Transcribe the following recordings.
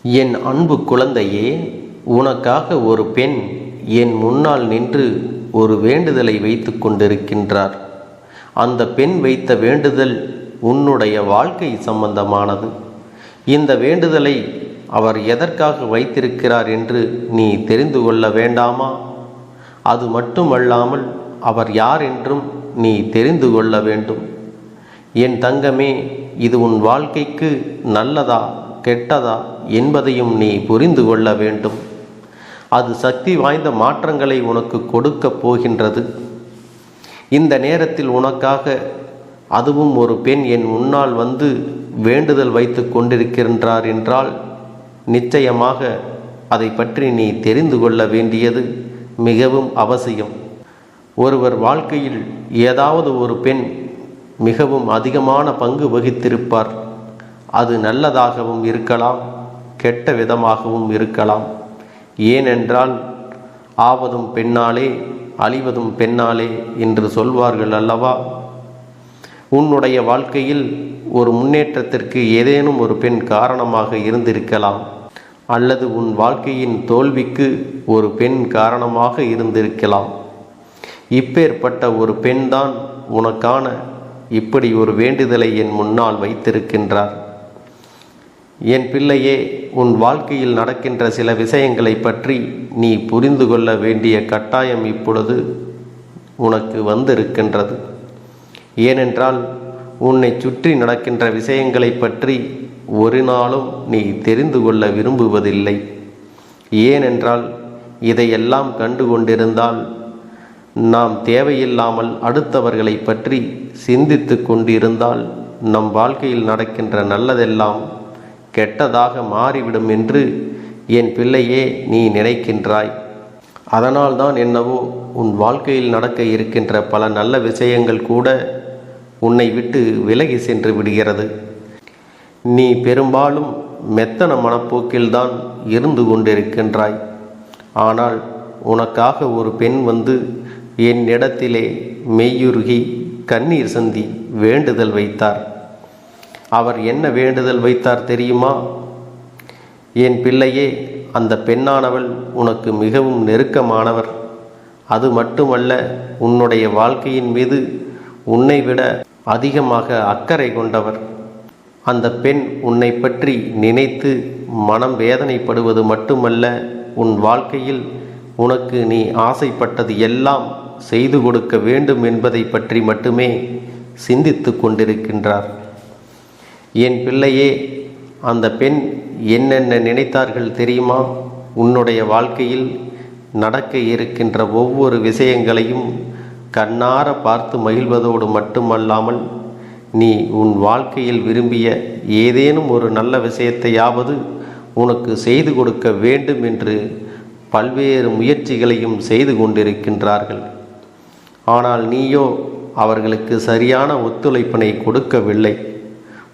என் அன்பு குழந்தையே, உனக்காக ஒரு பெண் என் முன்னால் நின்று ஒரு வேண்டுதலை வைத்து கொண்டிருக்கின்றார். அந்த பெண் வைத்த வேண்டுதல் உன்னுடைய வாழ்க்கை சம்பந்தமானது. இந்த வேண்டுதலை அவர் எதற்காக வைத்திருக்கிறார் என்று நீ தெரிந்து கொள்ள வேண்டாமா? அது மட்டுமல்லாமல் அவர் யார் என்றும் நீ தெரிந்து கொள்ள வேண்டும். என் தங்கமே, இது உன் வாழ்க்கைக்கு நல்லதா கெட்டதா என்பதையும் நீ புரிந்து கொள்ள வேண்டும். அது சக்தி வாய்ந்த மாற்றங்களை உனக்கு கொடுக்கப் போகின்றது. இந்த நேரத்தில் உனக்காக அதுவும் ஒரு பெண் என் முன்னால் வந்து வேண்டுதல் வைத்து கொண்டிருக்கின்றார் என்றால் நிச்சயமாக அதை பற்றி நீ தெரிந்து கொள்ள வேண்டியது மிகவும் அவசியம். ஒருவர் வாழ்க்கையில் ஏதாவது ஒரு பெண் மிகவும் அதிகமான பங்கு வகித்திருப்பார். அது நல்லதாகவும் இருக்கலாம், கெட்ட விதமாகவும் இருக்கலாம். ஏனென்றால் ஆவதும் பெண்ணாலே அழிவதும் பெண்ணாலே என்று சொல்வார்கள் அல்லவா? உன்னுடைய வாழ்க்கையில் ஒரு முன்னேற்றத்திற்கு ஏதேனும் ஒரு பெண் காரணமாக இருந்திருக்கலாம், அல்லது உன் வாழ்க்கையின் தோல்விக்கு ஒரு பெண் காரணமாக இருந்திருக்கலாம். இப்பேற்பட்ட ஒரு பெண்தான் உனக்கான இப்படி ஒரு வேண்டுதலை என் முன்னால் வைத்திருக்கின்றார். என் பிள்ளையே, உன் வாழ்க்கையில் நடக்கின்ற சில விஷயங்களை பற்றி நீ புரிந்து கொள்ள வேண்டிய கட்டாயம் இப்பொழுது உனக்கு வந்திருக்கின்றது. ஏனென்றால் உன்னை சுற்றி நடக்கின்ற விஷயங்களை பற்றி ஒரு நாளும் நீ தெரிந்து கொள்ள விரும்புவதில்லை. ஏனென்றால் இதையெல்லாம் கண்டு கொண்டிருந்தால் நாம் தேவையில்லாமல் அடுத்தவர்களை பற்றி சிந்தித்து கொண்டிருந்தால் நம் வாழ்க்கையில் நடக்கின்ற நல்லதெல்லாம் கெட்டதாக மாறிவிடும் என்று என் பிள்ளையே நீ நினைக்கின்றாய். அதனால்தான் என்னவோ உன் வாழ்க்கையில் நடக்க இருக்கின்ற பல நல்ல விஷயங்கள் கூட உன்னை விட்டு விலகி சென்று விடுகிறது. நீ பெரும்பாலும் மெத்தன மனப்போக்கில்தான் இருந்து கொண்டிருக்கின்றாய். ஆனால் உனக்காக ஒரு பெண் வந்து என்னிடத்திலே மெய்யுருகி கண்ணீர் சந்தி வேண்டுதல் வைத்தார். அவர் என்ன வேண்டுதல் வைத்தார் தெரியுமா? என் பிள்ளையே, அந்த பெண்ணானவள் உனக்கு மிகவும் நெருக்கமானவர். அது மட்டுமல்ல, உன்னுடைய வாழ்க்கையின் மீது உன்னை விட அதிகமாக அக்கறை கொண்டவர். அந்த பெண் உன்னை பற்றி நினைத்து மனம் வேதனைப்படுவது மட்டுமல்ல, உன் வாழ்க்கையில் உனக்கு நீ ஆசைப்பட்டது எல்லாம் செய்து கொடுக்க வேண்டும் என்பதை பற்றி மட்டுமே சிந்தித்து கொண்டிருக்கின்றார். என் பிள்ளையே, அந்த பெண் என்னென்ன நினைத்தார்கள் தெரியுமா? உன்னுடைய வாழ்க்கையில் நடக்க இருக்கின்ற ஒவ்வொரு விஷயங்களையும் கண்ணார பார்த்து மகிழ்வதோடு மட்டுமல்லாமல், நீ உன் வாழ்க்கையில் விரும்பிய ஏதேனும் ஒரு நல்ல விஷயத்தையாவது உனக்கு செய்து கொடுக்க வேண்டும் என்று பல்வேறு முயற்சிகளையும் செய்து கொண்டிருக்கின்றார்கள். ஆனால் நீயோ அவர்களுக்கு சரியான ஒத்துழைப்பினை கொடுக்கவில்லை.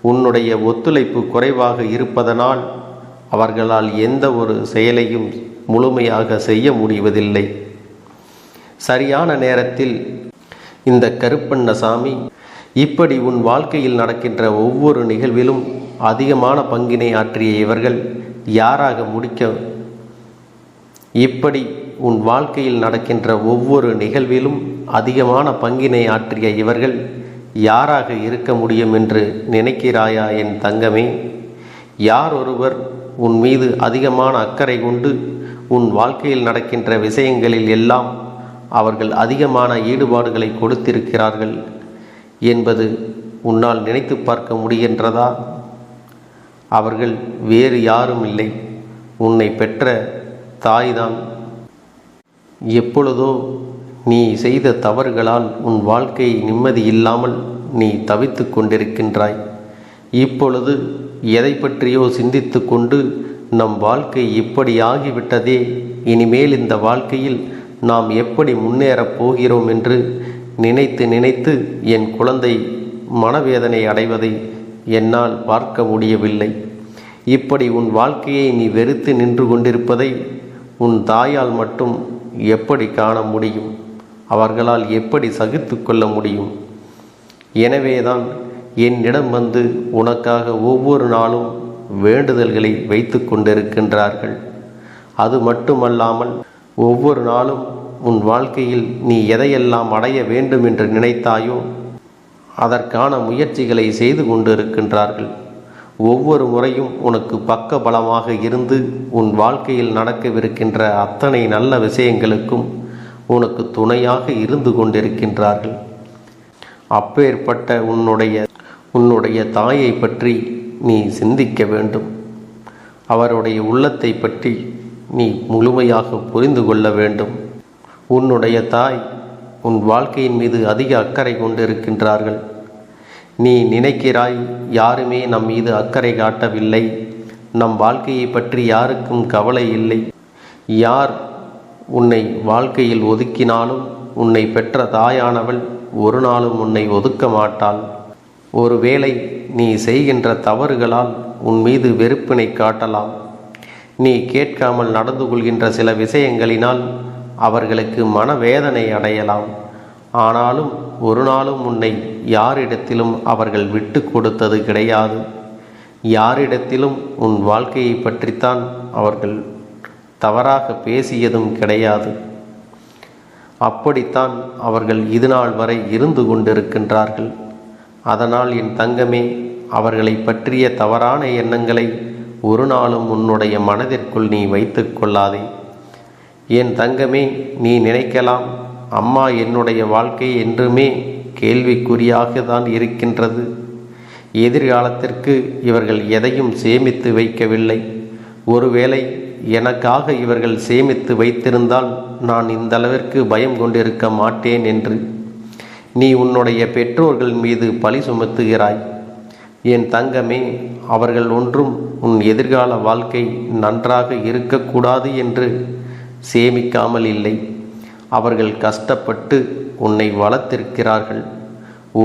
உன்னுடைய ஒத்துழைப்பு குறைவாக இருப்பதனால் அவர்களால் எந்த ஒரு செயலையும் முழுமையாக செய்ய முடிவதில்லை. சரியான நேரத்தில் இந்த கருப்பண்ணசாமி இப்படி உன் வாழ்க்கையில் நடக்கின்ற ஒவ்வொரு நிகழ்விலும் அதிகமான பங்கினை ஆற்றிய இவர்கள் யாராக முடிக்க இப்படி உன் வாழ்க்கையில் நடக்கின்ற ஒவ்வொரு நிகழ்விலும் அதிகமான பங்கினை ஆற்றிய இவர்கள் யாராக இருக்க முடியும் என்று நினைக்கிறாயா என் தங்கமே? யார் ஒருவர் உன் மீது அதிகமான அக்கறை கொண்டு உன் வாழ்க்கையில் நடக்கின்ற விஷயங்களில் எல்லாம் அவர்கள் அதிகமான ஈடுபாடுகளை கொடுத்திருக்கிறார்கள் என்பது உன்னால் நினைத்து பார்க்க முடிகின்றதா? அவர்கள் வேறு யாரும் இல்லை, உன்னை பெற்ற தாய்தான். எப்பொழுதோ நீ செய்த தவறுகளால் உன் வாழ்க்கை நிம்மதி இல்லாமல் நீ தவித்து கொண்டிருக்கின்றாய். இப்பொழுது எதை பற்றியோ சிந்தித்து கொண்டு நம் வாழ்க்கை இப்படி ஆகிவிட்டதே, இனிமேல் இந்த வாழ்க்கையில் நாம் எப்படி முன்னேறப் போகிறோம் என்று நினைத்து நினைத்து என் குழந்தை மனவேதனை அடைவதை என்னால் பார்க்க முடியவில்லை. இப்படி உன் வாழ்க்கையை நீ வெறுத்து நின்று கொண்டிருப்பதை உன் தாயால் மட்டும் எப்படி காண முடியும்? அவர்களால் எப்படி சகித்து கொள்ள முடியும்? எனவேதான் என்னிடம் வந்து உனக்காக ஒவ்வொரு நாளும் வேண்டுதல்களை வைத்து கொண்டிருக்கின்றார்கள். அது மட்டுமல்லாமல் ஒவ்வொரு நாளும் உன் வாழ்க்கையில் நீ எதையெல்லாம் அடைய வேண்டும் என்று நினைத்தாயோ அதற்கான முயற்சிகளை செய்து கொண்டிருக்கின்றார்கள். ஒவ்வொரு முறையும் உனக்கு பக்க பலமாக இருந்து உன் வாழ்க்கையில் நடக்கவிருக்கின்ற அத்தனை நல்ல விஷயங்களுக்கும் உனக்கு துணையாக இருந்து கொண்டிருக்கின்றார்கள். அப்பேற்பட்ட உன்னுடைய தாயை பற்றி நீ சிந்திக்க வேண்டும். அவருடைய உள்ளத்தை பற்றி நீ முழுமையாக புரிந்து கொள்ள வேண்டும். உன்னுடைய தாய் உன் வாழ்க்கையின் மீது அதிக அக்கறை கொண்டிருக்கின்றார்கள். நீ நினைக்கிறாய், யாருமே நம் மீது அக்கறை காட்டவில்லை, நம் வாழ்க்கையை பற்றி யாருக்கும் கவலை இல்லை, யார் உன்னை வாழ்க்கையில் ஒதுக்கினாலும் உன்னை பெற்ற தாயானவள் ஒரு நாளும் உன்னை ஒதுக்க மாட்டாள். ஒருவேளை நீ செய்கின்ற தவறுகளால் உன் மீது வெறுப்பினை காட்டலாம். நீ கேட்காமல் நடந்து கொள்கின்ற சில விஷயங்களினால் அவர்களுக்கு மனவேதனை அடையலாம். ஆனாலும் ஒரு நாளும் உன்னை யாரிடத்திலும் அவர்கள் விட்டு கொடுத்தது கிடையாது. யாரிடத்திலும் உன் வாழ்க்கையை பற்றித்தான் அவர்கள் தவறாக பேசியதும் கிடையாது. அப்படித்தான் அவர்கள் இதுநாள் வரை இருந்து கொண்டிருக்கின்றார்கள். அதனால் என் தங்கமே, அவர்களை பற்றிய தவறான எண்ணங்களை ஒரு நாளும் உன்னுடைய மனதிற்குள் நீ வைத்து கொள்ளாதே. என் தங்கமே, நீ நினைக்கலாம், அம்மா என்னுடைய வாழ்க்கை என்றுமே கேள்விக்குறியாக தான் இருக்கின்றது. எதிர்காலத்திற்கு இவர்கள் எதையும் சேமித்து வைக்கவில்லை. ஒருவேளை எனக்காக இவர்கள் சேமித்து வைத்திருந்தால் நான் இந்தளவிற்கு பயம் கொண்டிருக்க மாட்டேன் என்று நீ உன்னுடைய பெற்றோர்கள் மீது பழி சுமத்துகிறாய். என் தங்கமே, அவர்கள் ஒன்றும் உன் எதிர்கால வாழ்க்கை நன்றாக இருக்கக்கூடாது என்று சேமிக்காமல் இல்லை. அவர்கள் கஷ்டப்பட்டு உன்னை வளர்த்திருக்கிறார்கள்.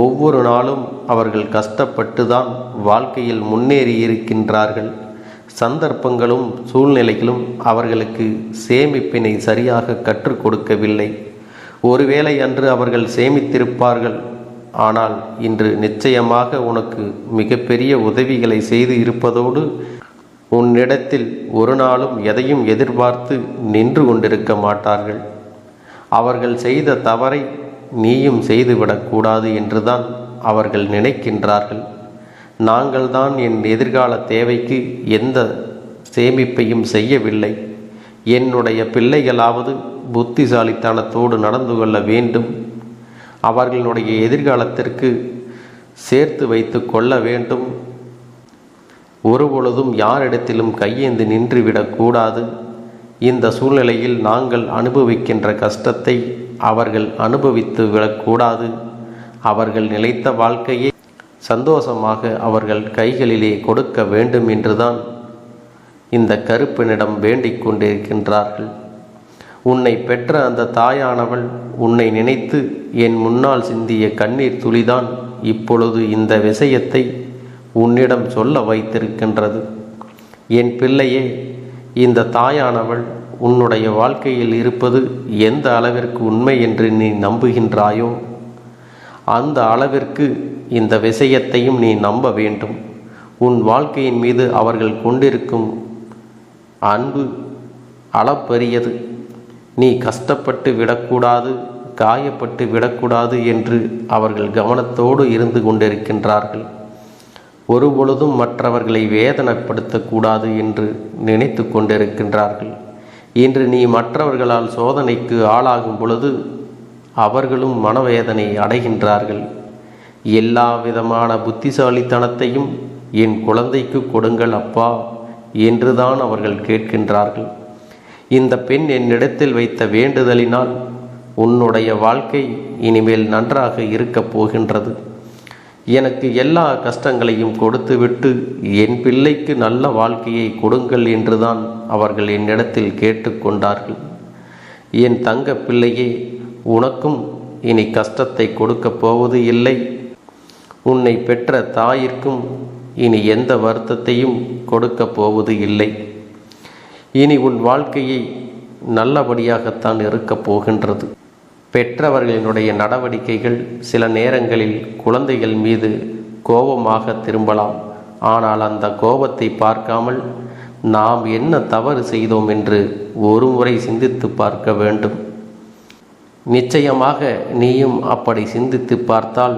ஒவ்வொரு நாளும் அவர்கள் கஷ்டப்பட்டு தான் வாழ்க்கையில் முன்னேறி இருக்கின்றார்கள். சந்தர்ப்பங்களும் சூழ்நிலைகளும் அவர்களுக்கு சேமிப்பினை சரியாக கற்றுக் கொடுக்கவில்லை. ஒருவேளை அன்று அவர்கள் சேமித்திருப்பார்கள். ஆனால் இன்று நிச்சயமாக உனக்கு மிகப்பெரிய உதவிகளை செய்து இருப்பதோடு உன்னிடத்தில் ஒரு நாளும் எதையும் எதிர்பார்த்து நின்று கொண்டிருக்க மாட்டார்கள். அவர்கள் செய்த தவறை நீயும் செய்துவிடக்கூடாது என்றுதான் அவர்கள் நினைக்கின்றார்கள். நாங்கள் தான் என் எதிர்கால தேவைக்கு எந்த சேமிப்பையும் செய்யவில்லை. என்னுடைய பிள்ளைகளாவது புத்திசாலித்தனத்தோடு நடந்து கொள்ள வேண்டும். அவர்களுடைய எதிர்காலத்திற்கு சேர்த்து வைத்து கொள்ள வேண்டும். ஒருபொழுதும் யாரிடத்திலும் கையேந்து நின்றுவிடக்கூடாது. இந்த சூழ்நிலையில் நாங்கள் அனுபவிக்கின்ற கஷ்டத்தை அவர்கள் அனுபவித்து விடக்கூடாது. அவர்கள் நிலைத்த வாழ்க்கையை சந்தோஷமாக அவர்கள் கைகளிலே கொடுக்க வேண்டும் என்றுதான் இந்த கருப்பனிடம் வேண்டிக் கொண்டிருக்கின்றார்கள். உன்னை பெற்ற அந்த தாயானவள் உன்னை நினைத்து என் முன்னால் சிந்திய கண்ணீர் துளிதான் இப்பொழுது இந்த விஷயத்தை உன்னிடம் சொல்ல வைத்திருக்கின்றது. என் பிள்ளையே, இந்த தாயானவள் உன்னுடைய வாழ்க்கையில் இருப்பது எந்த அளவிற்கு உண்மை என்று நீ நம்புகின்றாயோ அந்த அளவிற்கு இந்த விஷயத்தையும் நீ நம்ப வேண்டும். உன் வாழ்க்கையின் மீது அவர்கள் கொண்டிருக்கும் அன்பு அளப்பரியது. நீ கஷ்டப்பட்டு விடக்கூடாது, காயப்பட்டு விடக்கூடாது என்று அவர்கள் கவனத்தோடு இருந்து கொண்டிருக்கின்றார்கள். ஒருபொழுதும் மற்றவர்களை வேதனைப்படுத்தக்கூடாது என்று நினைத்து கொண்டிருக்கின்றார்கள். இன்று நீ மற்றவர்களால் சோதனைக்கு ஆளாகும் பொழுது அவர்களும் மனவேதனை அடைகின்றார்கள். எல்லா விதமான புத்திசாலித்தனத்தையும் என் குழந்தைக்கு கொடுங்கள் அப்பா என்றுதான் அவர்கள் கேட்கின்றார்கள். இந்த பெண் என்னிடத்தில் வைத்த வேண்டுதலினால் உன்னுடைய வாழ்க்கை இனிமேல் நன்றாக இருக்கப் போகின்றது. எனக்கு எல்லா கஷ்டங்களையும் கொடுத்துவிட்டு என் பிள்ளைக்கு நல்ல வாழ்க்கையை கொடுங்கள் என்றுதான் அவர்கள் என்னிடத்தில் கேட்டுக்கொண்டார்கள். என் தங்க பிள்ளையே, உனக்கும் இனி கஷ்டத்தை கொடுக்கப் போவது இல்லை. உன்னை பெற்ற தாயிற்கும் இனி எந்த வருத்தத்தையும் கொடுக்கப் போவது இல்லை. இனி உன் வாழ்க்கையை நல்லபடியாகத்தான் இருக்கப் போகின்றது. பெற்றவர்களினுடைய நடவடிக்கைகள் சில நேரங்களில் குழந்தைகள் மீது கோபமாக திரும்பலாம். ஆனால் அந்த கோபத்தை பார்க்காமல் நாம் என்ன தவறு செய்தோம் என்று ஒரு முறை சிந்தித்து பார்க்க வேண்டும். நிச்சயமாக நீயும் அப்படி சிந்தித்து பார்த்தால்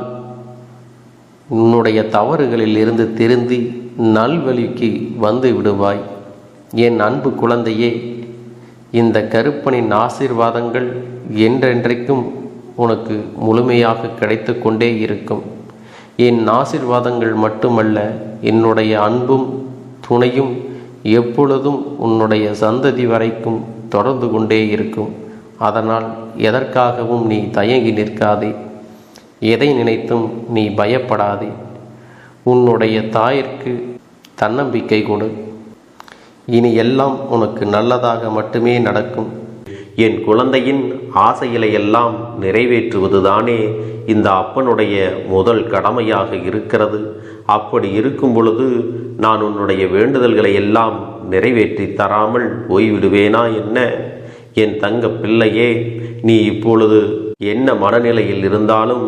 உன்னுடைய தவறுகளில் இருந்து திருந்தி நல்வழிக்கு வந்து விடுவாய். என் அன்பு குழந்தையே, இந்த கருப்பனின் ஆசீர்வாதங்கள் என்றென்றைக்கும் உனக்கு முழுமையாக கிடைத்து கொண்டே இருக்கும். என் ஆசீர்வாதங்கள் மட்டுமல்ல, என்னுடைய அன்பும் துணையும் எப்பொழுதும் உன்னுடைய சந்ததி வரைக்கும் தொடர்ந்து கொண்டே இருக்கும். அதனால் எதற்காகவும் நீ தயங்கி நிற்காதே, எதை நினைத்தும் நீ பயப்படாதே. உன்னுடைய தாயிற்கு தன்னம்பிக்கை கொடு. இனி எல்லாம் உனக்கு நல்லதாக மட்டுமே நடக்கும். என் குழந்தையின் ஆசைகளை எல்லாம் நிறைவேற்றுவதுதானே இந்த அப்பனுடைய முதல் கடமையாக இருக்கிறது. அப்படி இருக்கும் பொழுது நான் உன்னுடைய வேண்டுதல்களை எல்லாம் நிறைவேற்றி தராமல் போய்விடுவேனா என்ன? என் தங்க பிள்ளையே, நீ இப்பொழுது என்ன மனநிலையில் இருந்தாலும்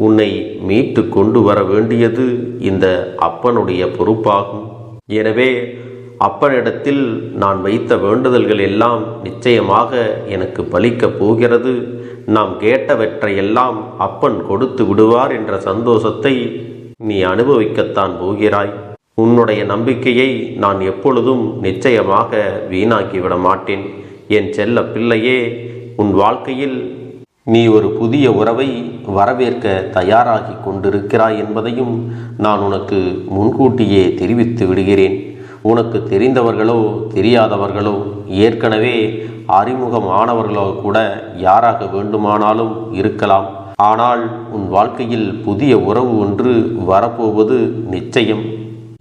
உன்னை மீட்டு கொண்டு வர வேண்டியது இந்த அப்பனுடைய பொறுப்பாகும். எனவே அப்பனிடத்தில் நான் வைத்த வேண்டுதல்கள் எல்லாம் நிச்சயமாக எனக்கு பலிக்கப் போகிறது. நாம் கேட்டவற்றையெல்லாம் அப்பன் கொடுத்து விடுவார் என்ற சந்தோஷத்தை நீ அனுபவிக்கத்தான் போகிறாய். உன்னுடைய நம்பிக்கையை நான் எப்பொழுதும் நிச்சயமாக வீணாக்கிவிட மாட்டேன். என் செல்ல பிள்ளையே, உன் வாழ்க்கையில் நீ ஒரு புதிய உறவை வரவேற்க தயாராகி கொண்டிருக்கிறாய் என்பதையும் நான் உனக்கு முன்கூட்டியே தெரிவித்து விடுகிறேன். உனக்கு தெரிந்தவர்களோ தெரியாதவர்களோ, ஏற்கனவே அறிமுகமானவர்களோ கூட யாராக வேண்டுமானாலும் இருக்கலாம். ஆனால் உன் வாழ்க்கையில் புதிய உறவு ஒன்று வரப்போவது நிச்சயம்.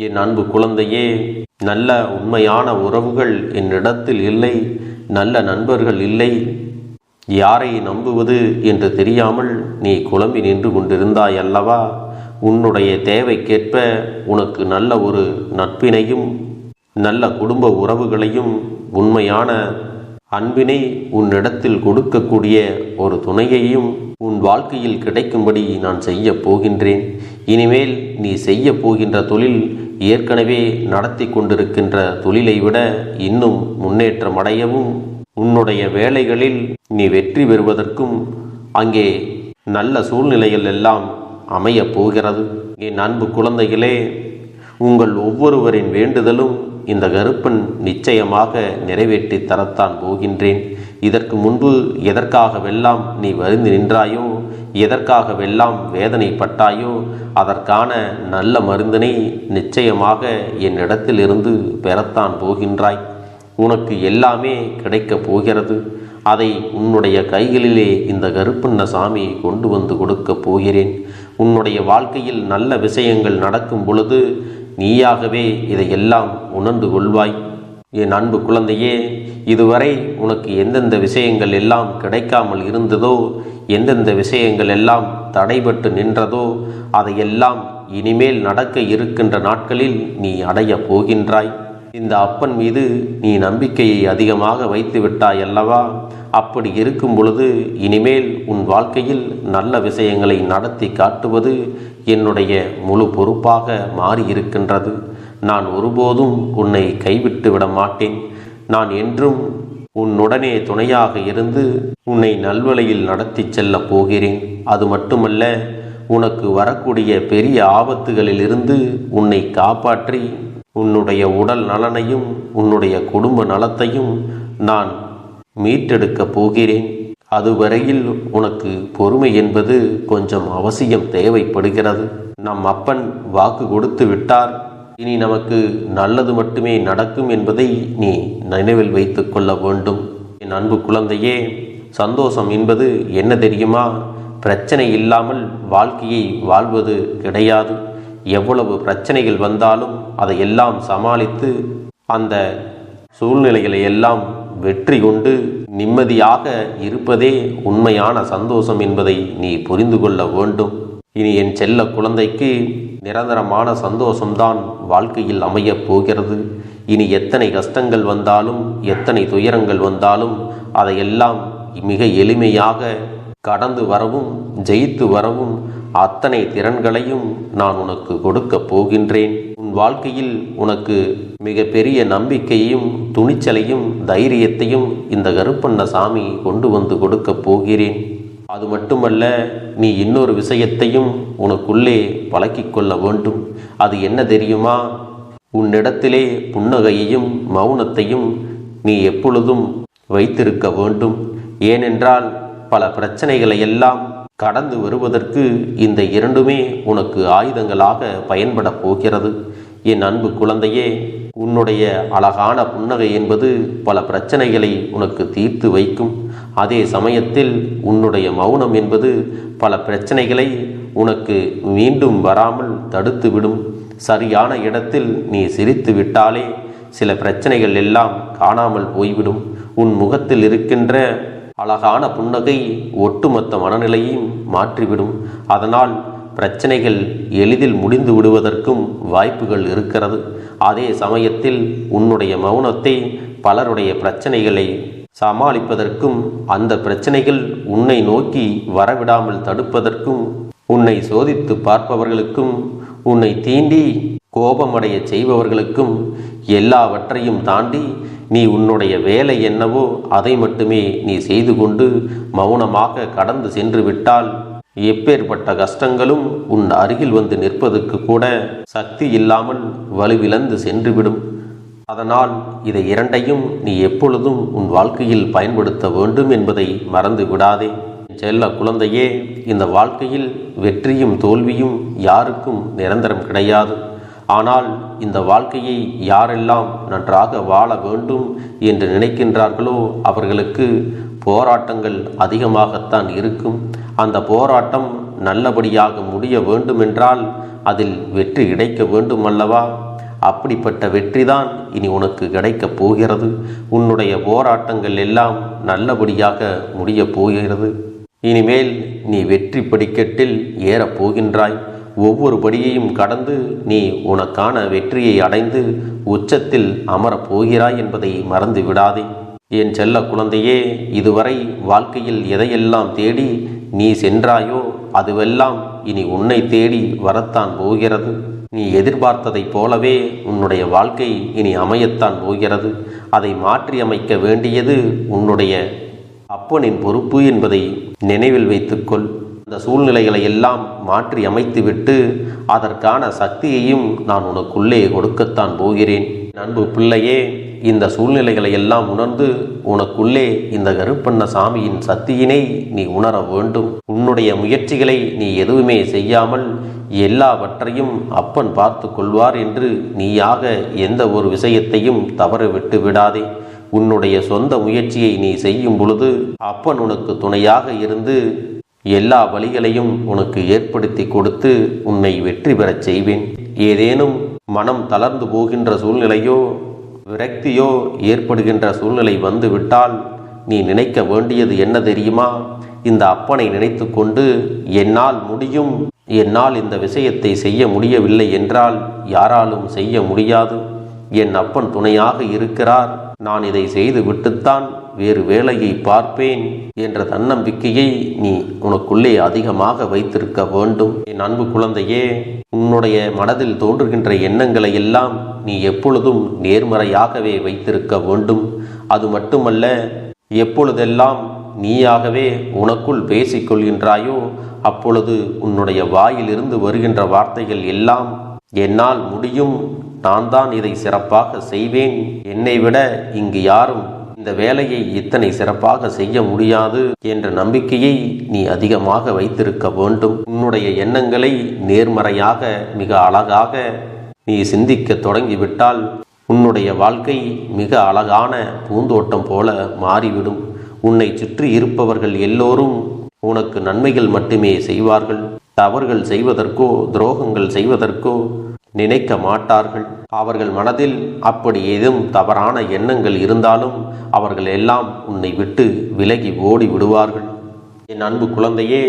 என் அன்பு குழந்தையே, நல்ல உண்மையான உறவுகள் என்னிடத்தில் இல்லை, நல்ல நண்பர்கள் இல்லை. யாரை நம்புவது என்று தெரியாமல் நீ குழம்பி நின்று கொண்டிருந்தாய் அல்லவா? உன்னுடைய தேவைக்கேற்ப உனக்கு நல்ல ஒரு நட்பினையும் நல்ல குடும்ப உறவுகளையும் உண்மையான அன்பினை உன்னிடத்தில் கொடுக்கக்கூடிய ஒரு துணையையும் உன் வாழ்க்கையில் கிடைக்கும்படி நான் செய்ய போகின்றேன். இனிமேல் நீ செய்ய போகின்ற தொழில் ஏற்கனவே நடத்தி கொண்டிருக்கின்ற தொழிலை விட இன்னும் முன்னேற்றம் அடையவும், உன்னுடைய வேலைகளில் நீ வெற்றி பெறுவதற்கும் அங்கே நல்ல சூழ்நிலைகள் எல்லாம் அமையப் போகிறது. என் அன்பு குழந்தைகளே, உங்கள் ஒவ்வொருவரின் வேண்டுதலும் இந்த கருப்பன் நிச்சயமாக நிறைவேற்றி தரத்தான் போகின்றேன். இதற்கு முன்பு எதற்காகவெல்லாம் நீ வருந்தி நின்றாயோ, எதற்காகவெல்லாம் வேதனைப்பட்டாயோ, அதற்கான நல்ல மருந்தினை நிச்சயமாக என்னிடத்திலிருந்து பெறத்தான் போகின்றாய். உனக்கு எல்லாமே கிடைக்கப் போகிறது. அதை உன்னுடைய கைகளிலே இந்த கருப்பண்ண சாமி கொண்டு வந்து கொடுக்கப் போகிறேன். உன்னுடைய வாழ்க்கையில் நல்ல விஷயங்கள் நடக்கும் பொழுது நீயாகவே இதையெல்லாம் உணர்ந்து கொள்வாய். என் அன்பு குழந்தையே, இதுவரை உனக்கு எந்தெந்த விஷயங்கள் எல்லாம் கிடைக்காமல் இருந்ததோ, எந்தெந்த விஷயங்கள் எல்லாம் தடைபட்டு நின்றதோ, அதையெல்லாம் இனிமேல் நடக்க இருக்கின்ற நாட்களில் நீ அடைய போகின்றாய். இந்த அப்பன் மீது நீ நம்பிக்கையை அதிகமாக வைத்து விட்டாய் அல்லவா? அப்படி இருக்கும் பொழுது இனிமேல் உன் வாழ்க்கையில் நல்ல விஷயங்களை நடத்தி காட்டுவது என்னுடைய முழு பொறுப்பாக மாறியிருக்கின்றது. நான் ஒருபோதும் உன்னை கைவிட்டு விட மாட்டேன். நான் என்றும் உன்னுடனே துணையாக இருந்து உன்னை நல்வழியில் நடத்தி செல்லப் போகிறேன். அது மட்டுமல்ல, உனக்கு வரக்கூடிய பெரிய ஆபத்துகளிலிருந்து உன்னை காப்பாற்றி உன்னுடைய உடல் நலனையும் உன்னுடைய குடும்ப நலத்தையும் நான் மீட்டெடுக்கப் போகிறேன். அதுவரையில் உனக்கு பொறுமை என்பது கொஞ்சம் அவசியம் தேவைப்படுகிறது. நம் அப்பன் வாக்கு கொடுத்து விட்டார். இனி நமக்கு நல்லது மட்டுமே நடக்கும் என்பதை நீ நினைவில் வைத்து கொள்ள வேண்டும். என் அன்பு குழந்தையே, சந்தோஷம் என்பது என்ன தெரியுமா? பிரச்சனை இல்லாமல் வாழ்க்கையை வாழ்வது கிடையாது. எவ்வளவு பிரச்சனைகள் வந்தாலும் அதையெல்லாம் சமாளித்து அந்த சூழ்நிலைகளை எல்லாம் வெற்றி கொண்டு நிம்மதியாக இருப்பதே உண்மையான சந்தோஷம் என்பதை நீ புரிந்து கொள்ள வேண்டும். இனி என் செல்ல குழந்தைக்கு நிரந்தரமான சந்தோஷம்தான் வாழ்க்கையில் அமையப் போகிறது. இனி எத்தனை கஷ்டங்கள் வந்தாலும், எத்தனை துயரங்கள் வந்தாலும் அதையெல்லாம் மிக எளிமையாக கடந்து வரவும், ஜெயித்து வரவும் அத்தனை திறன்களையும் நான் உனக்கு கொடுக்கப் போகின்றேன். உன் வாழ்க்கையில் உனக்கு மிக பெரிய நம்பிக்கையையும் துணிச்சலையும் தைரியத்தையும் இந்த கருப்பண்ணசாமி கொண்டு வந்து கொடுக்கப் போகிறேன். அது மட்டுமல்ல, நீ இன்னொரு விஷயத்தையும் உனக்குள்ளே பழக்கிக் கொள்ள வேண்டும். அது என்ன தெரியுமா? உன்னிடத்திலே புன்னகையையும் மௌனத்தையும் நீ எப்பொழுதும் வைத்திருக்க வேண்டும். ஏனென்றால் பல பிரச்சனைகளை எல்லாம் கடந்து வருவதற்கு இந்த இரண்டுமே உனக்கு ஆயுதங்களாக பயன்பட போகிறது. என் அன்பு குழந்தையே, உன்னுடைய அழகான புன்னகை என்பது பல பிரச்சனைகளை உனக்கு தீர்த்து வைக்கும். அதே சமயத்தில் உன்னுடைய மௌனம் என்பது பல பிரச்சனைகளை உனக்கு மீண்டும் வராமல் தடுத்துவிடும். சரியான இடத்தில் நீ சிரித்து விட்டாலே சில பிரச்சனைகள் எல்லாம் காணாமல் போய்விடும். உன் முகத்தில் இருக்கின்ற அழகான புன்னகை ஒட்டுமொத்த மனநிலையையும் மாற்றிவிடும். அதனால் பிரச்சனைகள் எளிதில் முடிந்து விடுவதற்கும் வாய்ப்புகள் இருக்கிறது. அதே சமயத்தில் உன்னுடைய மௌனத்தை பலருடைய பிரச்சனைகளை சமாளிப்பதற்கும் அந்த பிரச்சனைகள் உன்னை நோக்கி வரவிடாமல் தடுப்பதற்கும் உன்னை சோதித்து பார்ப்பவர்களுக்கும் உன்னை தீண்டி கோபமடைய செய்பவர்களுக்கும் எல்லாவற்றையும் தாண்டி நீ உன்னுடைய வேலை என்னவோ அதை மட்டுமே நீ செய்து கொண்டு மௌனமாக கடந்து சென்று விட்டால் எப்பேற்பட்ட கஷ்டங்களும் உன் அருகில் வந்து நிற்பதற்கு கூட சக்தி இல்லாமல் வலுவிழந்து சென்றுவிடும். அதனால் இதை இரண்டையும் நீ எப்பொழுதும் உன் வாழ்க்கையில் பயன்படுத்த வேண்டும் என்பதை மறந்து விடாதே. செல்ல குழந்தையே, இந்த வாழ்க்கையில் வெற்றியும் தோல்வியும் யாருக்கும் நிரந்தரம் கிடையாது. ஆனால் இந்த வாழ்க்கையை யாரெல்லாம் நன்றாக வாழ வேண்டும் என்று நினைக்கின்றார்களோ அவர்களுக்கு போராட்டங்கள் அதிகமாகத்தான் இருக்கும். அந்த போராட்டம் நல்லபடியாக முடிய வேண்டுமென்றால் அதில் வெற்றி கிடைக்க வேண்டும் அல்லவா? அப்படிப்பட்ட வெற்றிதான் இனி உனக்கு கிடைக்கப் போகிறது. உன்னுடைய போராட்டங்கள் எல்லாம் நல்லபடியாக முடியப் போகிறது. இனிமேல் நீ வெற்றி படிக்கட்டில் ஏறப் போகின்றாய். ஒவ்வொரு படியையும் கடந்து நீ உனக்கான வெற்றியை அடைந்து உச்சத்தில் அமரப் போகிறாய் என்பதை மறந்து விடாதே. என் செல்ல குழந்தையே, இதுவரை வாழ்க்கையில் எதையெல்லாம் தேடி நீ சென்றாயோ அதுவெல்லாம் இனி உன்னை தேடி வரத்தான் போகிறது. நீ எதிர்பார்த்ததைப் போலவே உன்னுடைய வாழ்க்கை இனி அமையத்தான் போகிறது. அதை மாற்றி அமைக்க வேண்டியது உன்னுடைய அப்பனின் பொறுப்பு என்பதை நினைவில் வைத்துக்கொள். அந்த சூழ்நிலைகளை எல்லாம் மாற்றி அமைத்துவிட்டு அதற்கான சக்தியையும் நான் உனக்குள்ளே கொடுக்கத்தான் போகிறேன். அன்பு பிள்ளையே, இந்த சூழ்நிலைகளை எல்லாம் உணர்ந்து உனக்குள்ளே இந்த கருப்பண்ணசாமியின் சக்தியினை நீ உணர வேண்டும். உன்னுடைய முயற்சிகளை நீ எதுவுமே செய்யாமல் எல்லாவற்றையும் அப்பன் பார்த்து கொள்வார் என்று நீயாக எந்த ஒரு விஷயத்தையும் தவற விட்டு விடாதே. உன்னுடைய சொந்த முயற்சியை நீ செய்யும் பொழுது அப்பன் உனக்கு துணையாக இருந்து எல்லா வழிகளையும் உனக்கு ஏற்படுத்தி கொடுத்து உன்னை வெற்றி பெறச் செய்வேன். ஏதேனும் மனம் தளர்ந்து போகின்ற சூழ்நிலையோ விரக்தியோ ஏற்படுகின்ற சூழ்நிலை வந்துவிட்டால் நீ நினைக்க வேண்டியது என்ன தெரியுமா? இந்த அப்பனை நினைத்து கொண்டு என்னால் முடியும், என்னால் இந்த விஷயத்தை செய்ய முடியவில்லை என்றால் யாராலும் செய்ய முடியாது, என் அப்பன் துணையாக இருக்கிறார், நான் இதை செய்து விட்டுத்தான் வேறு வேலையை பார்ப்பேன் என்ற தன்னம்பிக்கையை நீ உனக்குள்ளே அதிகமாக வைத்திருக்க வேண்டும். என் அன்பு குழந்தையே, உன்னுடைய மனதில் தோன்றுகின்ற எண்ணங்களை எல்லாம் நீ எப்பொழுதும் நேர்மறையாகவே வைத்திருக்க வேண்டும். அது மட்டுமல்ல, எப்பொழுதெல்லாம் நீயாகவே உனக்குள் பேசிக்கொள்கின்றாயோ அப்பொழுது உன்னுடைய வாயிலிருந்து வருகின்ற வார்த்தைகள் எல்லாம் என்னால் முடியும், நான் தான் இதை சிறப்பாக செய்வேன், என்னை விட இங்கு யாரும் இந்த வேலையை இத்தனை சிறப்பாக செய்ய முடியாது என்ற நம்பிக்கையை நீ அதிகமாக வைத்திருக்க வேண்டும். உன்னுடைய எண்ணங்களை நேர்மறையாக மிக அழகாக நீ சிந்திக்க தொடங்கிவிட்டால் உன்னுடைய வாழ்க்கை மிக அழகான பூந்தோட்டம் போல மாறிவிடும். உன்னை சுற்றி இருப்பவர்கள் எல்லோரும் உனக்கு நன்மைகள் மட்டுமே செய்வார்கள். தவறுகள் செய்வதற்கோ துரோகங்கள் செய்வதற்கோ நினைக்க மாட்டார்கள். அவர்கள் மனதில் அப்படி ஏதும் தவறான எண்ணங்கள் இருந்தாலும் அவர்கள் எல்லாம் உன்னை விட்டு விலகி ஓடி விடுவார்கள். என் அன்பு குழந்தையே,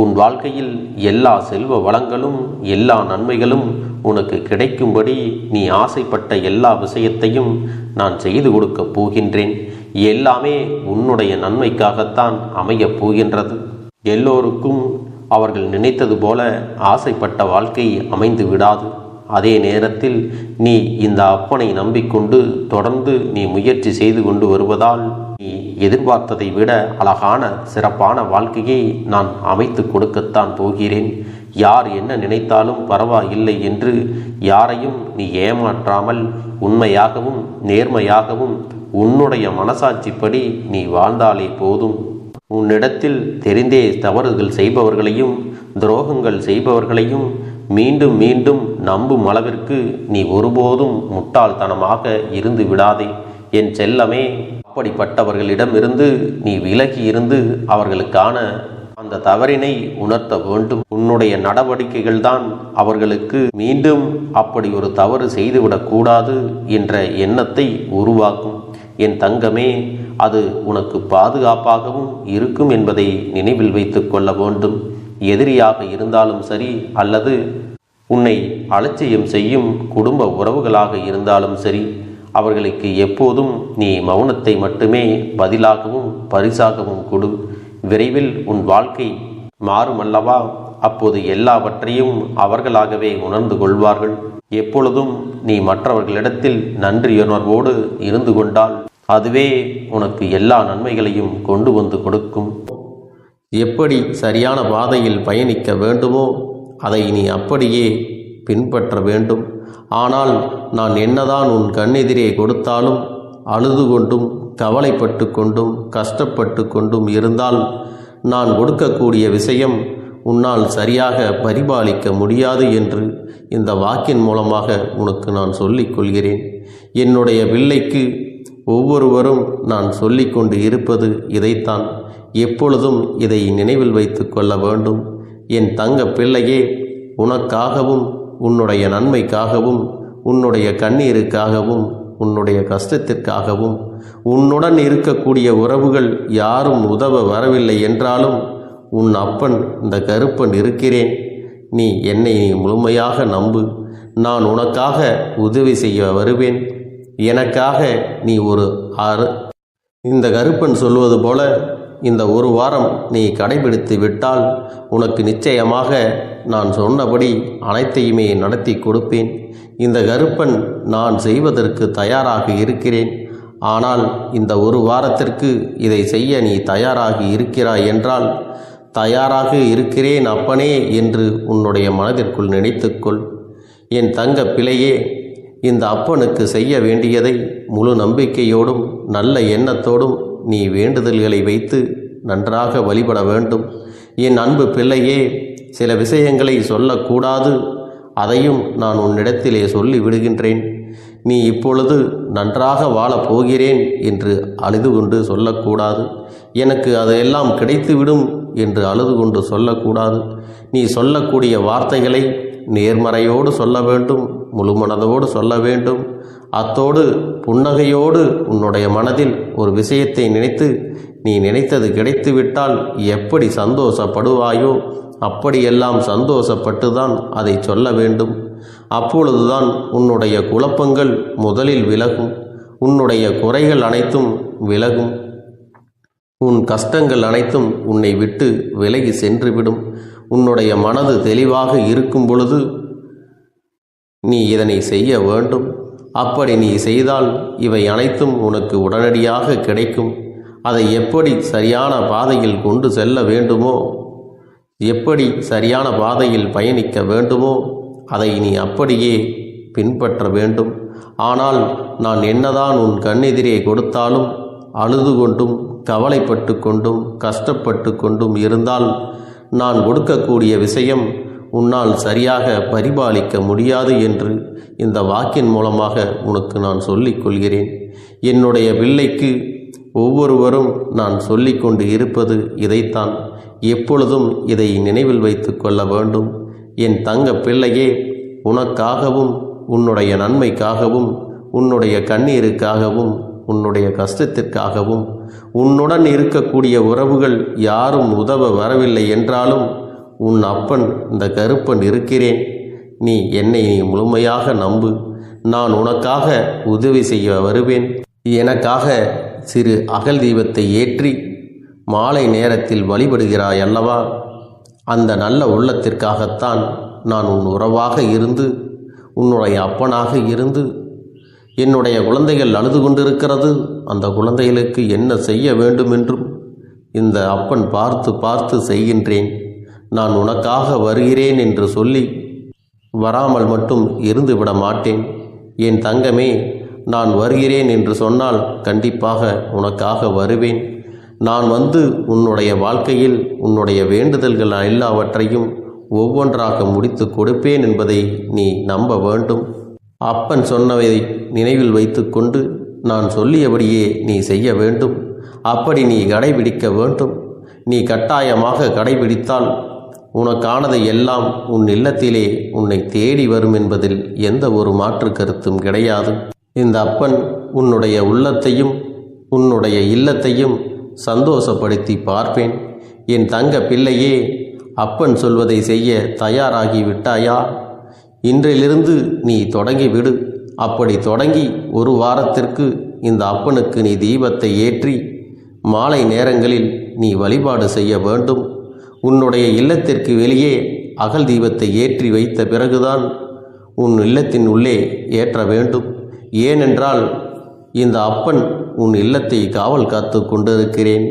உன் வாழ்க்கையில் எல்லா செல்வ வளங்களும் எல்லா நன்மைகளும் உனக்கு கிடைக்கும்படி நீ ஆசைப்பட்ட எல்லா விஷயத்தையும் நான் செய்து கொடுக்கப் போகின்றேன். எல்லாமே உன்னுடைய நன்மைக்காகத்தான் அமையப் போகின்றது. எல்லோருக்கும் அவர்கள் நினைத்தது போல ஆசைப்பட்ட வாழ்க்கை அமைந்து விடாது. அதே நேரத்தில் நீ இந்த அப்பனை நம்பிக்கொண்டு தொடர்ந்து நீ முயற்சி செய்து கொண்டு வருவதால் நீ எதிர்பார்த்ததை விட அழகான சிறப்பான வாழ்க்கையை நான் அமைத்து கொடுக்கத்தான் போகிறேன். யார் என்ன நினைத்தாலும் பரவாயில்லை என்று யாரையும் நீ ஏமாற்றாமல் உண்மையாகவும் நேர்மையாகவும் உன்னுடைய மனசாட்சிப்படி நீ வாழ்ந்தாலே போதும். உன்னிடத்தில் தெரிந்தே தவறுகள் செய்பவர்களையும் துரோகங்கள் செய்பவர்களையும் மீண்டும் மீண்டும் நம்பும் அளவிற்கு நீ ஒருபோதும் முட்டாள்தனமாக இருந்து விடாதே என் செல்லமே. அப்படிப்பட்டவர்களிடமிருந்து நீ விலகி இருந்து அவர்களுக்கான அந்த தவறினை உணர்த்த வேண்டும். உன்னுடைய நடவடிக்கைகள் தான் அவர்களுக்கு மீண்டும் அப்படி ஒரு தவறு செய்துவிடக்கூடாது என்ற எண்ணத்தை உருவாக்கும். என் தங்கமே, அது உனக்கு பாதுகாப்பாகவும் இருக்கும் என்பதை நினைவில் வைத்து கொள்ள வேண்டும். எதிரியாக இருந்தாலும் சரி அல்லது உன்னை அலட்சியம் செய்யும் குடும்ப உறவுகளாக இருந்தாலும் சரி, அவர்களுக்கு எப்போதும் நீ மௌனத்தை மட்டுமே பதிலாகவும் பரிசாகவும் கொடு. விரைவில் உன் வாழ்க்கை மாறுமல்லவா? அப்போது எல்லாவற்றையும் அவர்களாகவே உணர்ந்து கொள்வார்கள். எப்பொழுதும் நீ மற்றவர்களிடத்தில் நன்றியுணர்வோடு இருந்து கொண்டால் அதுவே உனக்கு எல்லா நன்மைகளையும் கொண்டு வந்து கொடுக்கும். எப்படி சரியான பாதையில் பயணிக்க வேண்டுமோ அதை நீ அப்படியே பின்பற்ற வேண்டும். ஆனால் நான் என்னதான் உன் கண்ணெதிரே கொடுத்தாலும் அழுது கொண்டும் கவலைப்பட்டு கொண்டும் கஷ்டப்பட்டு கொண்டும் இருந்தால் நான் கொடுக்கக்கூடிய விஷயம் உன்னால் சரியாக பரிபாலிக்க முடியாது என்று இந்த வாக்கின் மூலமாக உனக்கு நான் சொல்லிக் கொள்கிறேன். என்னுடைய பிள்ளைக்கு ஒவ்வொருவரும் நான் சொல்லிக்கொண்டு இருப்பது இதைத்தான். எப்பொழுதும் இதை நினைவில் வைத்து கொள்ள வேண்டும். என் தங்க பிள்ளையே, உனக்காகவும் உன்னுடைய நன்மைக்காகவும் உன்னுடைய கண்ணீருக்காகவும் உன்னுடைய கஷ்டத்திற்காகவும் உன்னுடன் இருக்கக்கூடிய உறவுகள் யாரும் உதவ வரவில்லை என்றாலும் உன் அப்பன் இந்த கருப்பன் இருக்கிறேன். நீ என்னை முழுமையாக நம்பு. நான் உனக்காக உதவி செய்ய வருவேன். எனக்காக நீ இந்த கருப்பன் சொல்வது போல இந்த ஒரு வாரம் நீ கடைபிடித்து விட்டால் உனக்கு நிச்சயமாக நான் சொன்னபடி அனைத்தையுமே நடத்தி கொடுப்பேன். இந்த கருப்பன் நான் செய்வதற்கு தயாராக இருக்கிறேன். ஆனால் இந்த ஒரு வாரத்திற்கு இதை செய்ய நீ தயாராகி இருக்கிறாய் என்றால், தயாராக இருக்கிறேன் அப்பனே என்று உன்னுடைய மனதிற்குள் நினைத்துக்கொள். என் தங்க பிள்ளையே, இந்த அப்பனுக்கு செய்ய வேண்டியதை முழு நம்பிக்கையோடும் நல்ல எண்ணத்தோடும் நீ வேண்டுதல்களை வைத்து நன்றாக வழிபட வேண்டும். என் அன்பு பிள்ளையே, சில விஷயங்களை சொல்லக்கூடாது, அதையும் நான் உன்னிடத்திலே சொல்லி விடுகின்றேன். நீ இப்பொழுது நன்றாக வாழப் போகிறேன் என்று அழுது கொண்டு சொல்லக்கூடாது. எனக்கு அதையெல்லாம் கிடைத்துவிடும் என்று அழுது கொண்டு சொல்லக்கூடாது. நீ சொல்லக்கூடிய வார்த்தைகளை நேர்மறையோடு சொல்ல வேண்டும், முழு மனதோடு சொல்ல வேண்டும். அத்தோடு புன்னகையோடு உன்னுடைய மனதில் ஒரு விஷயத்தை நினைத்து நீ நினைத்தது கிடைத்துவிட்டால் எப்படி சந்தோஷப்படுவாயோ அப்படியெல்லாம் சந்தோஷப்பட்டுதான் அதை சொல்ல வேண்டும். அப்பொழுதுதான் உன்னுடைய குழப்பங்கள் முதலில் விலகும், உன்னுடைய குறைகள் அனைத்தும் விலகும், உன் கஷ்டங்கள் அனைத்தும் உன்னை விட்டு விலகி சென்றுவிடும். உன்னுடைய மனது தெளிவாக இருக்கும் பொழுது நீ இதனை செய்ய வேண்டும். அப்படி நீ செய்தால் இவை அனைத்தும் உனக்கு உடனடியாக கிடைக்கும். அதை எப்படி சரியான பாதையில் கொண்டு செல்ல வேண்டுமோ, எப்படி சரியான பாதையில் பயணிக்க வேண்டுமோ அதை நீ அப்படியே பின்பற்ற வேண்டும். ஆனால் நான் என்னதான் உன் கண்ணெதிரே கொடுத்தாலும் அழுது கொண்டும் கவலைப்பட்டு கொண்டும் கஷ்டப்பட்டு கொண்டும் இருந்தால் நான் கொடுக்கக்கூடிய விஷயம் உன்னால் சரியாக பரிபாலிக்க முடியாது என்று இந்த வாக்கின் மூலமாக உனக்கு நான் சொல்லிக் கொள்கிறேன். என்னுடைய பிள்ளைக்கு ஒவ்வொருவரும் நான் சொல்லிக்கொண்டு இருப்பது இதைத்தான். எப்பொழுதும் இதை நினைவில் வைத்து கொள்ள வேண்டும். என் தங்க பிள்ளையே, உனக்காகவும் உன்னுடைய நன்மைக்காகவும் உன்னுடைய கண்ணீருக்காகவும் உன்னுடைய கஷ்டத்திற்காகவும் உன்னுடன் இருக்கக்கூடிய உறவுகள் யாரும் உதவ வரவில்லை என்றாலும் உன் அப்பன் இந்த கருப்பன் இருக்கிறேன். நீ என்னை முழுமையாக நம்பு. நான் உனக்காக உதவி செய்ய வருவேன். எனக்காக சிறு அகல் தீபத்தை ஏற்றி மாலை நேரத்தில் வழிபடுகிறாய் அல்லவா? அந்த நல்ல உள்ளத்திற்காகத்தான் நான் உன் உறவாக இருந்து, உன்னுடைய அப்பனாக இருந்து, என்னுடைய குழந்தைகள் அழுது கொண்டிருக்கிறது, அந்த குழந்தைகளுக்கு என்ன செய்ய வேண்டும் என்றும் இந்த அப்பன் பார்த்து பார்த்து செய்கின்றேன். நான் உனக்காக வருகிறேன் என்று சொல்லி வராமல் மட்டும் இருந்து விட மாட்டேன். என் தங்கமே, நான் வருகிறேன் என்று சொன்னால் கண்டிப்பாக உனக்காக வருவேன். நான் வந்து உன்னுடைய வாழ்க்கையில் உன்னுடைய வேண்டுதல்கள் எல்லாவற்றையும் ஒவ்வொன்றாக முடித்து கொடுப்பேன் என்பதை நீ நம்ப வேண்டும். அப்பன் சொன்னதை நினைவில் வைத்துக்கொண்டு நான் சொல்லியபடியே நீ செய்ய வேண்டும். அப்படி நீ கடைபிடிக்க வேண்டும். நீ கட்டாயமாக கடைபிடித்தால் உனக்கானதை எல்லாம் உன் இல்லத்திலே உன்னை தேடி வரும் என்பதில் எந்த ஒரு மாற்று கருத்தும் கிடையாது. இந்த அப்பன் உன்னுடைய உள்ளத்தையும் உன்னுடைய இல்லத்தையும் சந்தோஷப்படுத்தி பார்ப்பேன். என் தங்க பிள்ளையே, அப்பன் சொல்வதை செய்ய தயாராகி விட்டாயா? இன்றிலிருந்து நீ தொடங்கிவிடு. அப்படி தொடங்கி ஒரு வாரத்திற்கு இந்த அப்பனுக்கு நீ தீபத்தை ஏற்றி மாலை நேரங்களில் நீ வழிபாடு செய்ய வேண்டும். உன்னுடைய இல்லத்திற்கு வெளியே அகல் தீபத்தை ஏற்றி வைத்த பிறகுதான் உன் இல்லத்தின் உள்ளே ஏற்ற வேண்டும். ஏனென்றால் இந்த அப்பன் உன் இல்லத்தை காவல் காத்து கொண்டிருக்கிறேன்.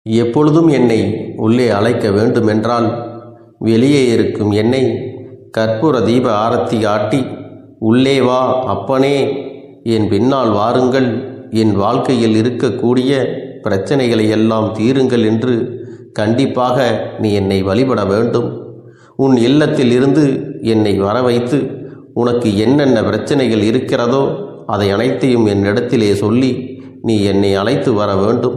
எப்பொழுதும் என்னை உள்ளே அழைக்க வேண்டுமென்றால் வெளியே இருக்கும் என்னை கற்பூர தீப ஆரத்தி ஆட்டி, உள்ளே வா அப்பனே, என் பின்னால் வாருங்கள், என் வாழ்க்கையில் இருக்கக்கூடிய பிரச்சனைகளை எல்லாம் தீருங்கள் என்று கண்டிப்பாக நீ என்னை வழிபட வேண்டும். உன் இல்லத்தில் இருந்து என்னை வர வைத்து உனக்கு என்னென்ன பிரச்சனைகள் இருக்கிறதோ அதை அனைத்தையும் என்னிடத்திலே சொல்லி நீ என்னை அழைத்து வர வேண்டும்.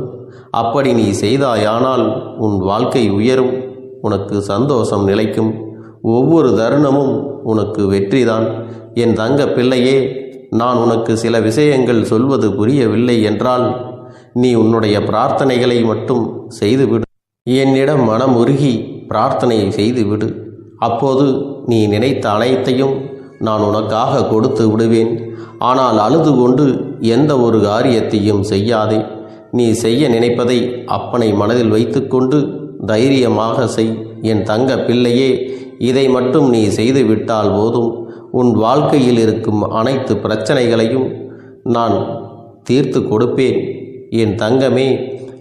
அப்படி நீ செய்தாயானால் உன் வாழ்க்கை உயரும், உனக்கு சந்தோஷம் நிலைக்கும், ஒவ்வொரு தருணமும் உனக்கு வெற்றிதான். என் தங்க பிள்ளையே, நான் உனக்கு சில விஷயங்கள் சொல்வது புரியவில்லை என்றால் நீ உன்னுடைய பிரார்த்தனைகளை மட்டும் செய்துவிடு. என்னிடம் மனமுருகி பிரார்த்தனை செய்துவிடு. அப்போது நீ நினைத்த அனைத்தையும் நான் உனக்காக கொடுத்து விடுவேன். ஆனால் அழுது கொண்டு எந்த ஒரு காரியத்தையும் செய்யாதே. நீ செய்ய நினைப்பதை அப்பனை மனதில் வைத்துக்கொண்டு தைரியமாக செய். என் தங்க பிள்ளையே, இதை மட்டும் நீ செய்துவிட்டால் போதும். உன் வாழ்க்கையில் இருக்கும் அனைத்து பிரச்சனைகளையும் நான் தீர்த்து கொடுப்பேன் என் தங்கமே.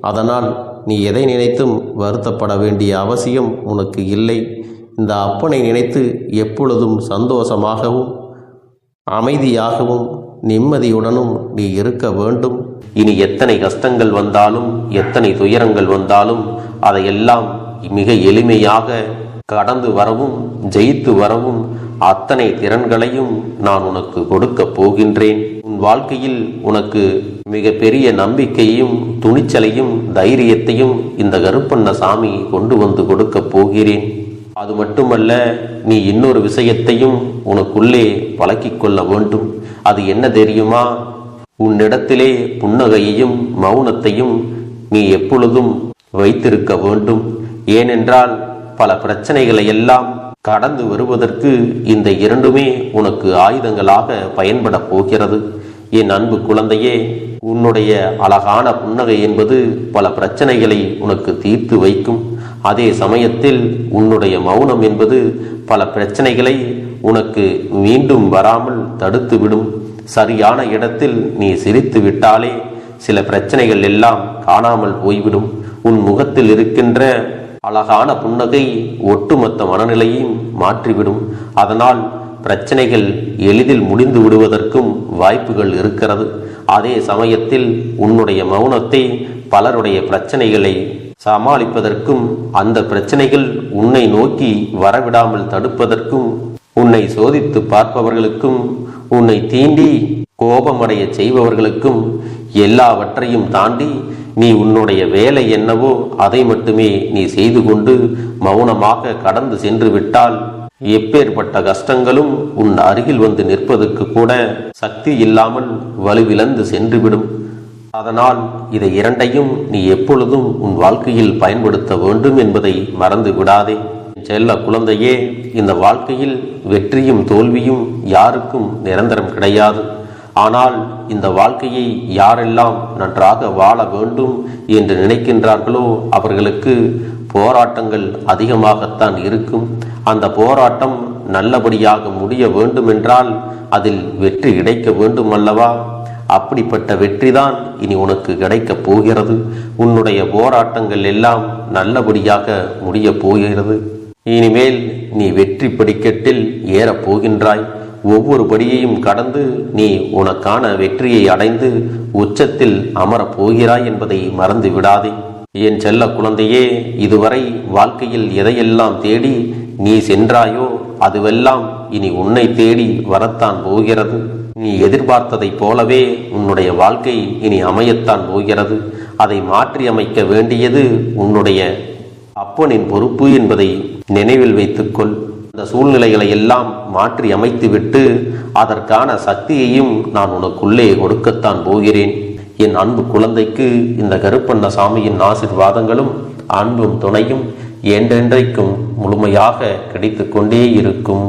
அதனால் நீ எதை நினைத்தும் வருத்தப்பட வேண்டிய அவசியம் உனக்கு இல்லை. இந்த அப்பனை நினைத்து எப்பொழுதும் சந்தோஷமாகவும் அமைதியாகவும் நிம்மதியுடனும் நீ இருக்க வேண்டும். இனி எத்தனை கஷ்டங்கள் வந்தாலும் எத்தனை துயரங்கள் வந்தாலும் அதையெல்லாம் மிக எளிமையாக கடந்து வரவும் ஜெயித்து வரவும் அத்தனை திறன்களையும் நான் உனக்கு கொடுக்க போகின்றேன். உன் வாழ்க்கையில் உனக்கு மிக பெரிய நம்பிக்கையும் துணிச்சலையும் தைரியத்தையும் இந்த கருப்பண்ண சாமி கொண்டு வந்து கொடுக்க போகிறேன். அது மட்டுமல்ல, நீ இன்னொரு விஷயத்தையும் உனக்குள்ளே பழக்கிக் கொள்ள வேண்டும். அது என்ன தெரியுமா? உன்னிடத்திலே புன்னகையையும் மௌனத்தையும் நீ எப்பொழுதும் வைத்திருக்க வேண்டும். ஏனென்றால் பல பிரச்சனைகளை எல்லாம் கடந்து வருவதற்கு இந்த இரண்டுமே உனக்கு ஆயுதங்களாக பயன்பட போகிறது. என் அன்பு குழந்தையே, உன்னுடைய அழகான புன்னகை என்பது பல பிரச்சனைகளை உனக்கு தீர்த்து வைக்கும். அதே சமயத்தில் உன்னுடைய மௌனம் என்பது பல பிரச்சனைகளை உனக்கு மீண்டும் வராமல் தடுத்து விடும். சரியான இடத்தில் நீ சிரித்து விட்டாலே சில பிரச்சனைகள் எல்லாம் காணாமல் போய்விடும். உன் முகத்தில் இருக்கின்ற அழகான புன்னகை ஒட்டுமொத்த மனநிலையும் மாற்றிவிடும். அதனால் பிரச்சனைகள் எளிதில் முடிந்து விடுவதற்கும் வாய்ப்புகள் இருக்கிறது. அதே சமயத்தில் உன்னுடைய மௌனத்தை பலருடைய பிரச்சனைகளை சமாளிப்பதற்கும் அந்த பிரச்சனைகள் உன்னை நோக்கி வரவிடாமல் தடுப்பதற்கும் உன்னை சோதித்து பார்ப்பவர்களுக்கும் உன்னை தீண்டி கோபமடைய செய்பவர்களுக்கும் எல்லாவற்றையும் தாண்டி நீ உன்னுடைய வேலை என்னவோ அதை மட்டுமே நீ செய்து கொண்டு மௌனமாக கடந்து சென்று விட்டால் எப்பேற்பட்ட கஷ்டங்களும் உன் அருகில் வந்து நிற்பதற்கு கூட சக்தி இல்லாமல் வலுவிழந்து சென்றுவிடும். அதனால் இதை இரண்டையும் நீ எப்பொழுதும் உன் வாழ்க்கையில் பயன்படுத்த வேண்டும் என்பதை மறந்து விடாதே. செல்ல குழந்தையே, இந்த வாழ்க்கையில் வெற்றியும் தோல்வியும் யாருக்கும் நிரந்தரம் கிடையாது. ஆனால் இந்த வாழ்க்கையை யாரெல்லாம் நன்றாக வாழ வேண்டும் என்று நினைக்கின்றார்களோ அவர்களுக்கு போராட்டங்கள் அதிகமாகத்தான் இருக்கும். அந்த போராட்டம் நல்லபடியாக முடிய வேண்டுமென்றால் அதில் வெற்றி கிடைக்க வேண்டும் அல்லவா? அப்படிப்பட்ட வெற்றிதான் இனி உனக்கு கிடைக்கப் போகிறது. உன்னுடைய போராட்டங்கள் எல்லாம் நல்லபடியாக முடிய போகிறது. இனிமேல் நீ வெற்றி படிக்கட்டில் ஏறப் போகின்றாய். ஒவ்வொரு படியையும் கடந்து நீ உனக்கான வெற்றியை அடைந்து உச்சத்தில் அமரப் போகிறாய் என்பதை மறந்து விடாதே. என் செல்ல குழந்தையே, இதுவரை வாழ்க்கையில் எதையெல்லாம் தேடி நீ சென்றாயோ அதுவெல்லாம் இனி உன்னை தேடி வரத்தான் போகிறது. நீ எதிர்பார்த்ததைப் போலவே உன்னுடைய வாழ்க்கை இனி அமையத்தான் போகிறது. அதை மாற்றி அமைக்க வேண்டியது உன்னுடைய அப்பனின் பொறுப்பு என்பதை நினைவில் வைத்துக்கொள். அந்த சூழ்நிலைகளை எல்லாம் மாற்றி அமைத்துவிட்டு அதற்கான சக்தியையும் நான் உனக்குள்ளே கொடுக்கத்தான் போகிறேன். என் அன்பு குழந்தைக்கு இந்த கருப்பண்ணசாமியின் ஆசீர்வாதங்களும் அன்பும் துணையும் என்றென்றைக்கும் முழுமையாக கிடைத்து கொண்டே இருக்கும்.